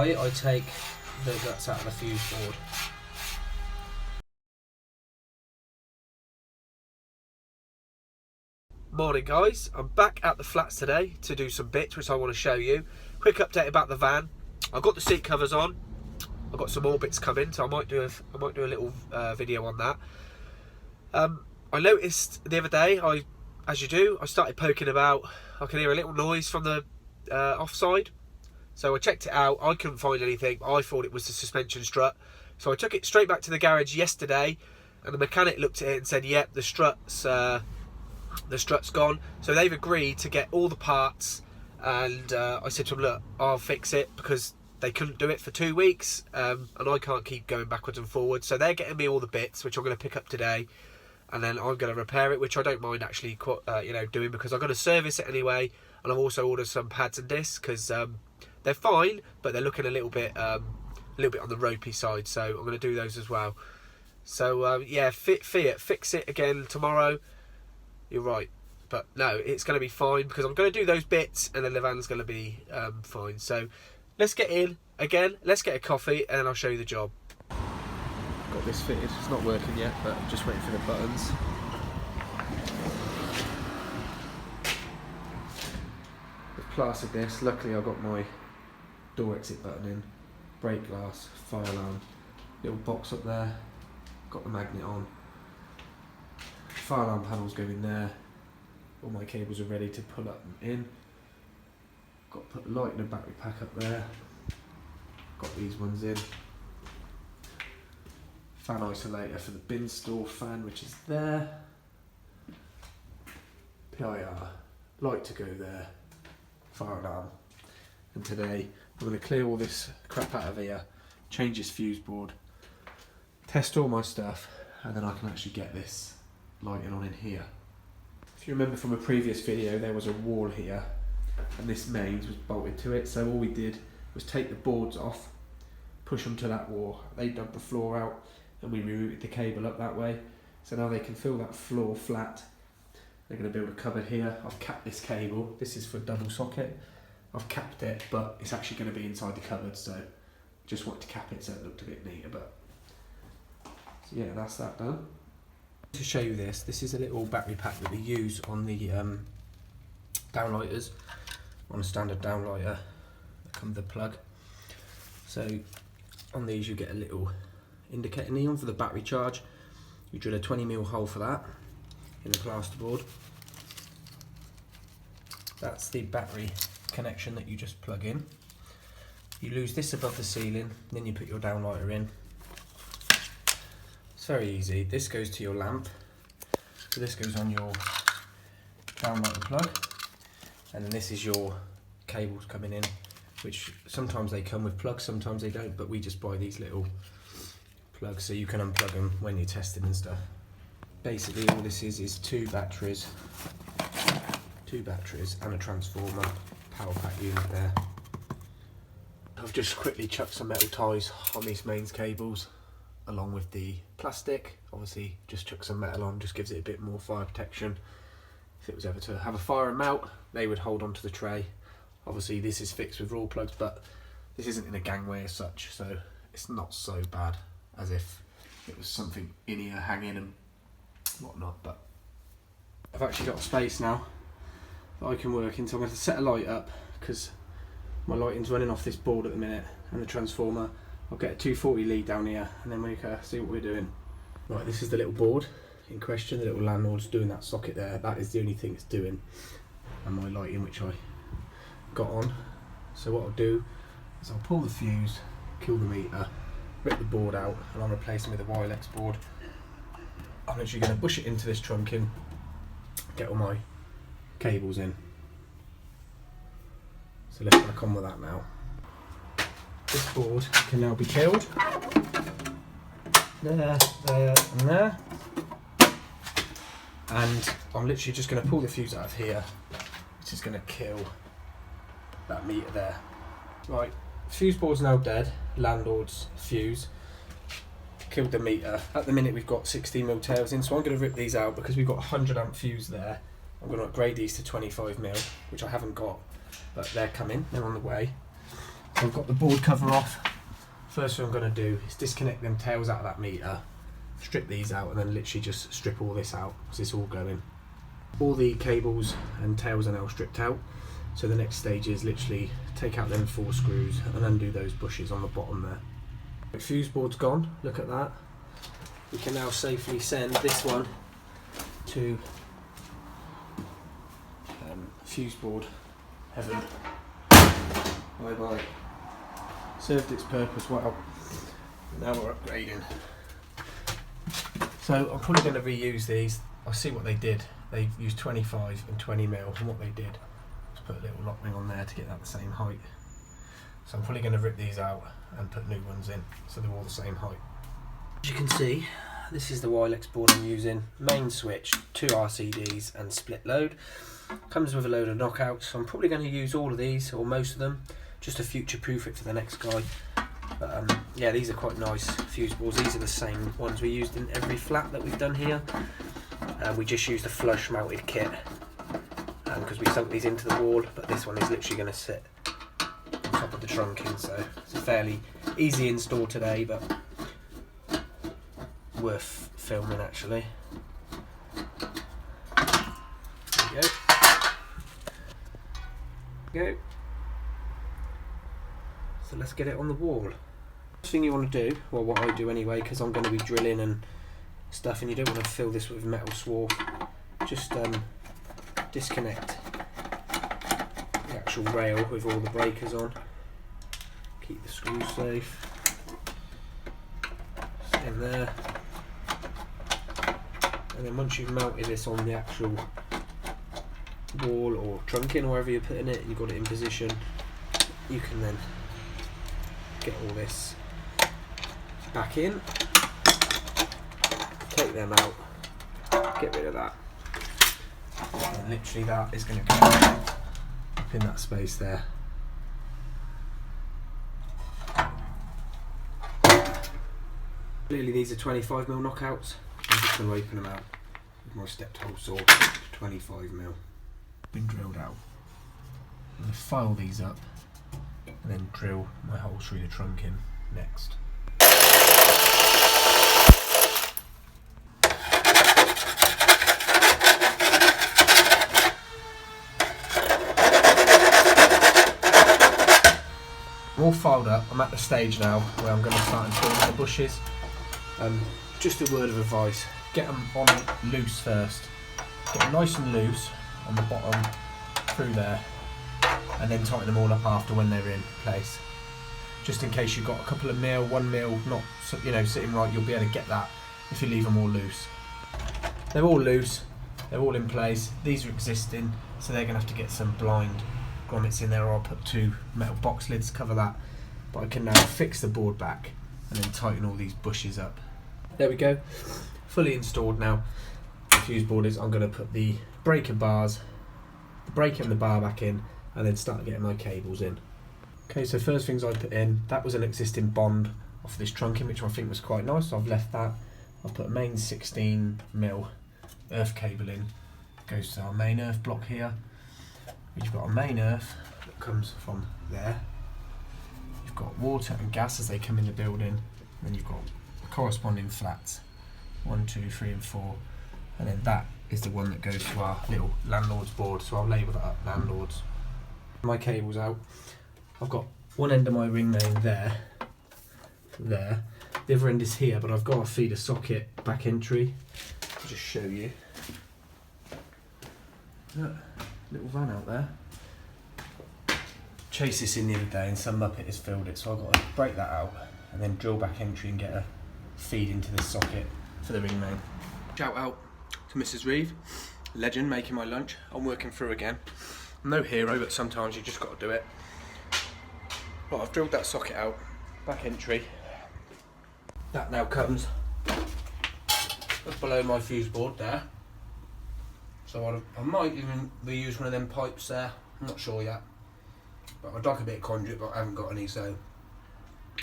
dry, I take the guts out of the fuse board. Morning guys, I'm back at the flats today to do some bits which I want to show you. Quick update about the van. I've got the seat covers on. I've got some more bits coming, so I might do a little video on that. I noticed the other day, as you do, I started poking about. I can hear a little noise from the offside, so I checked it out. I couldn't find anything. I thought it was the suspension strut, so I took it straight back to the garage yesterday, and the mechanic looked at it and said, "Yep, the strut's gone." So they've agreed to get all the parts, and I said to them, "Look, I'll fix it," because they couldn't do it for 2 weeks, and I can't keep going backwards and forwards. So they're getting me all the bits, which I'm going to pick up today, and then I'm going to repair it, which I don't mind actually, doing, because I'm going to service it anyway. And I've also ordered some pads and discs because they're fine, but they're looking a little bit on the ropey side. So I'm going to do those as well. So yeah, Fiat, fix it again tomorrow. You're right, but no, it's going to be fine because I'm going to do those bits, and then the van's going to be fine. So let's get in again. Let's get a coffee, and then I'll show you the job. Got this fitted. It's not working yet, but I'm just waiting for the buttons. Plastered this. Luckily I got my door exit button in, brake glass, fire alarm, little box up there, got the magnet on, fire alarm panels go in there, all my cables are ready to pull up and in, got to put the light and a battery pack up there, got these ones in, fan isolator for the bin store fan which is there, PIR, light to go there, fire alarm. And today I'm going to clear all this crap out of here, change this fuse board, test all my stuff, and then I can actually get this lighting on in here. If you remember from a previous video, there was a wall here and this mains was bolted to it, so all we did was take the boards off, push them to that wall. They dug the floor out and we rerouted the cable up that way, so now they can fill that floor flat. They're going to build a cupboard here. I've capped this cable. This is for double socket. I've capped it, but it's actually going to be inside the cupboard, so just wanted to cap it so it looked a bit neater. But so yeah, that's that done. To show you this, this is a little battery pack that we use on the downlighters, on a standard downlighter. That comes with the plug. So on these you get a little indicator neon for the battery charge. You drill a 20mm hole for that in the plasterboard. That's the battery connection that you just plug in. You lose this above the ceiling, then you put your downlighter in. It's very easy. This goes to your lamp, so this goes on your downlighter plug, and then this is your cables coming in, which sometimes they come with plugs, sometimes they don't, but we just buy these little plugs so you can unplug them when you're testing and stuff. Basically all this is two batteries and a transformer power pack unit there. I've just quickly chucked some metal ties on these mains cables along with the plastic. Obviously just chuck some metal on, just gives it a bit more fire protection. If it was ever to have a fire and melt, they would hold onto the tray. Obviously this is fixed with raw plugs, but this isn't in a gangway as such, so it's not so bad as if it was something in here hanging and whatnot. But I've actually got a space now that I can work in, so I'm going to set a light up because my lighting's running off this board at the minute and the transformer. I'll get a 240 lead down here and then we can see what we're doing. Right, this is the little board in question, the little landlord's doing that socket there. That is the only thing it's doing, and my lighting which I got on. So what I'll do is I'll pull the fuse, kill the meter, rip the board out, and I'm replacing with a Wylex board. I'm literally going to push it into this trunking, get all my cables in. So let's crack on with that now. This board can now be killed. There, and there. And I'm literally just going to pull the fuse out of here, which is going to kill that meter there. Right, fuse board's now dead. Landlord's fuse killed the meter. At the minute we've got 16mm tails in, so I'm going to rip these out because we've got 100 amp fuse there. I'm going to upgrade these to 25mm, which I haven't got, but they're coming, they're on the way. So I've got the board cover off. First thing I'm going to do is disconnect them tails out of that meter, strip these out, and then literally just strip all this out because it's all going. All the cables and tails are now stripped out, so the next stage is literally take out them 4 screws and undo those bushes on the bottom there. The fuse board's gone, look at that. We can now safely send this one to fuse board heaven. Bye bye. Served its purpose well. Now we're upgrading. So I'm probably going to reuse these. I'll see what they did. They used 25 and 20 mil, and what they did was put a little lock ring on there to get that the same height. So I'm probably going to rip these out and put new ones in so they're all the same height. As you can see, this is the Wylex board I'm using. Main switch, 2 RCDs and split load. Comes with a load of knockouts, so I'm probably going to use all of these, or most of them, just to future proof it for the next guy. But yeah, these are quite nice fuse boards. These are the same ones we used in every flat that we've done here. We just used a flush mounted kit because we sunk these into the wall, but this one is literally going to sit on top of the trunking, so it's a fairly easy install today, but worth filming actually. There we go. Go. So let's get it on the wall. First thing you want to do, well what I do anyway, because I'm going to be drilling and stuff and you don't want to fill this with metal swarf, just disconnect the actual rail with all the breakers on. Keep the screws safe. In there. And then once you've mounted this on the actual wall or trunking or wherever you're putting it, you've got it in position, you can then get all this back in, take them out, get rid of that, and literally that is going to go up in that space there. Clearly these are 25mm knockouts. I'm just going to open them out with my stepped hole saw, 25mm. Been drilled out. I'm going to file these up and then drill my hole through the trunking next. I'm all filed up. I'm at the stage now where I'm going to start installing the bushes. Just a word of advice, get them on loose first. Get them nice and loose on the bottom through there, and then tighten them all up after when they're in place. Just in case you've got a couple of mil, 1 mil not sitting right, you'll be able to get that if you leave them all loose. They're all loose, they're all in place. These are existing, so they're going to have to get some blind grommets in there, or I'll put 2 metal box lids to cover that. But I can now fix the board back and then tighten all these bushes up. There we go, fully installed now. The fuse board is, I'm going to put the breaker bars, the breaker and the bar back in, and then start getting my cables in. Okay, so first things I put in, that was an existing bond off this trunking, which I think was quite nice, so I've left that. I've put a main 16mm earth cable in, goes to our main earth block here. You've got a main earth that comes from there. You've got water and gas as they come in the building, and then you've got corresponding flats, 1, 2, 3 and 4, and then that is the one that goes to our little landlord's board, so I'll label that up, landlords. My cable's out. I've got one end of my ring main there, the other end is here, but I've got to feed a socket back entry. I'll just show you. Look, little van out there. Chased this in the other day and some muppet has filled it, so I've got to break that out and then drill back entry and get a feed into this socket for the ring main. Shout out to Mrs. Reeve, legend, making my lunch. I'm working through again. I'm no hero, but sometimes you just got to do it. Right, I've drilled that socket out, back entry. That now comes up below my fuse board there. So I might even reuse one of them pipes there, I'm not sure yet. But I'd like a bit of conduit, but I haven't got any, so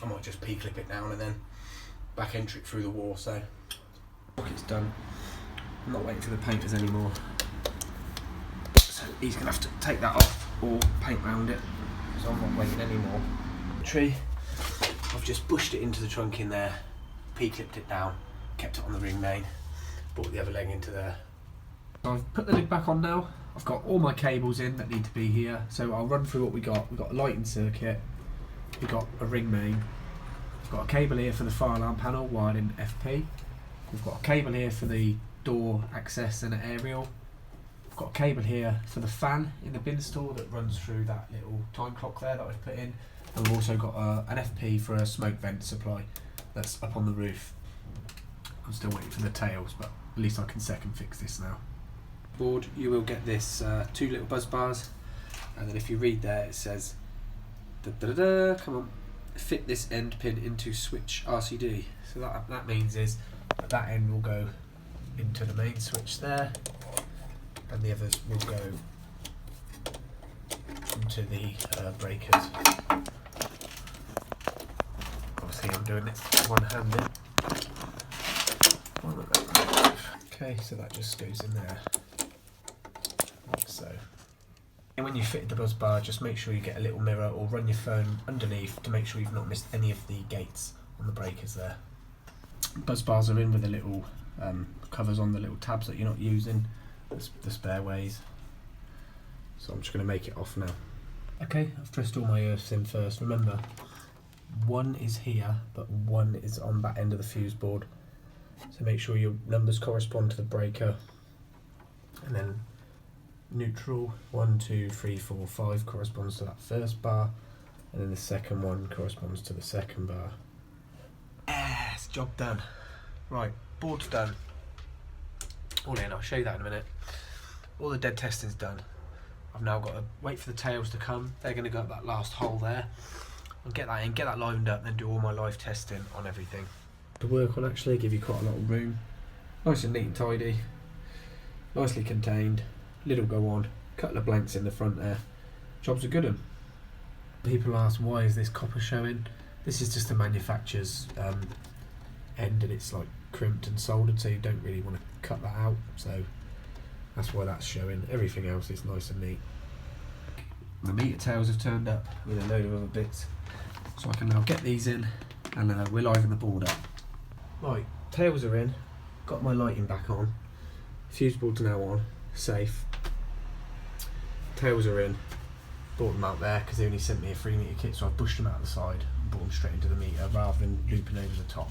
I might just P-clip it down and then back entry it through the wall, so it's done. I'm not waiting for the painters anymore. So he's going to have to take that off or paint round it, so I'm not waiting anymore. commentary. I've just bushed it into the trunk in there, P-clipped it down, kept it on the ring main, brought the other leg into there. So I've put the lid back on now. I've got all my cables in that need to be here, so I'll run through what we got. We've got a lighting circuit, we've got a ring main, we've got a cable here for the fire alarm panel wired in FP, we've got a cable here for the door access and an aerial, we've got a cable here for the fan in the bin store that runs through that little time clock there that I've put in, and we've also got an FP for a smoke vent supply that's up on the roof. I'm still waiting for the tails, but at least I can second fix this now. Board, you will get this 2 little buzz bars, and then if you read there it says come on, fit this end pin into switch RCD. So that means is that end will go into the main switch there, and the others will go into the breakers. Obviously I'm doing it one-handed. Okay, so that just goes in there, like so. And when you fit the buzz bar, just make sure you get a little mirror or run your phone underneath to make sure you've not missed any of the gates on the breakers there. Buzz bars are in with the little covers on the little tabs that you're not using, the spare ways. So I'm just going to make it off now. Okay, I've pressed all my earths in first. Remember, one is here, but one is on that end of the fuse board. So make sure your numbers correspond to the breaker, and then neutral 1, 2, 3, 4, 5 corresponds to that first bar, and then the second one corresponds to the second bar. Yes, job done. Right, board's done. All in, I'll show you that in a minute. All the dead testing's done. I've now got to wait for the tails to come. They're going to go up that last hole there. I'll get that in, get that lined up, then do all my live testing on everything. To work on, actually give you quite a lot of room. Nice and neat and tidy. Nicely contained. Lid will go on. Couple of blanks in the front there. Job's a good one. People ask, why is this copper showing? This is just the manufacturer's end, and it's like crimped and soldered, so you don't really want to cut that out. So that's why that's showing. Everything else is nice and neat. The meter tails have turned up with a load of other bits, so I can now get these in, and we're liven the board up. Right, tails are in, got my lighting back on, fuse board's now on, safe. Tails are in, brought them out there because they only sent me a 3 metre kit, so I've pushed them out the side and brought them straight into the meter rather than looping over the top.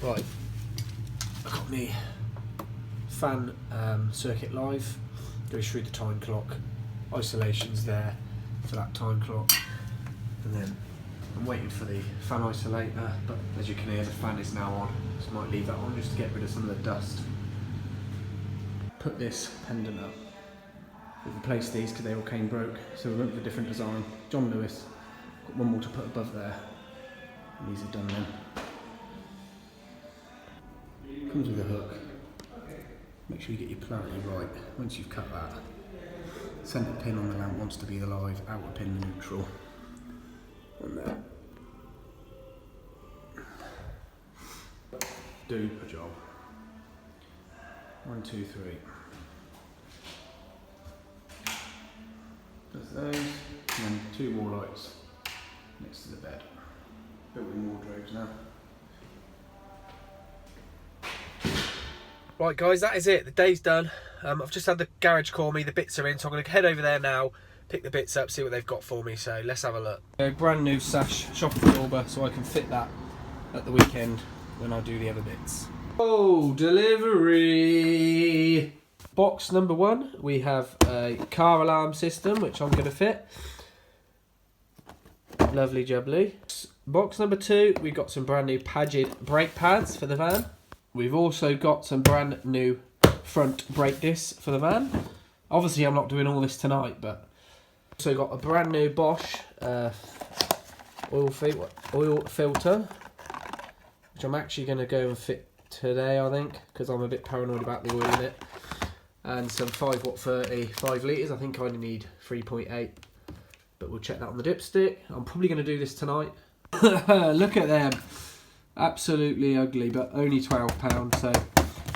Right, I got me fan circuit live, goes through the time clock, isolation's there for that time clock, and then I'm waiting for the fan isolator, but as you can hear the fan is now on, so I might leave that on just to get rid of some of the dust. Put this pendant up. We've replaced these because they all came broke, so we went with a different design. John Lewis, got one more to put above there, and these are done then. Comes with a hook. Make sure you get your polarity right once you've cut that. Centre pin on the lamp wants to be the live, outer pin the neutral. On there. Do a job. 1, 2, 3. Does those, and then 2 more lights next to the bed. Built-in wardrobes now. Right guys, that is it, the day's done. I've just had the garage call me, the bits are in, so I'm going to head over there now, pick the bits up, see what they've got for me, so let's have a look. A brand new sash, shop absorber, so I can fit that at the weekend when I do the other bits. Oh, delivery! Box number 1, we have a car alarm system, which I'm going to fit. Lovely jubbly. Box number 2, we've got some brand new Pagid brake pads for the van. We've also got some brand new front brake discs for the van. Obviously I'm not doing all this tonight, but also got a brand new Bosch oil filter, which I'm actually going to go and fit today, I think, because I'm a bit paranoid about the oil in it. and some 5 watt 30 5 litres. I think I only need 3.8, but we'll check that on the dipstick. I'm probably going to do this tonight. Look at them, absolutely ugly, but only £12, so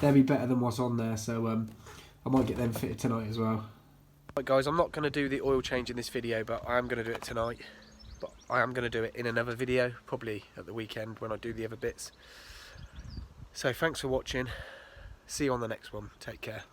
they'll be better than what's on there. So I might get them fitted tonight as well. Right guys, I'm not going to do the oil change in this video, but I am going to do it tonight. But I am going to do it in another video, probably at the weekend when I do the other bits. So thanks for watching. See you on the next one. Take care.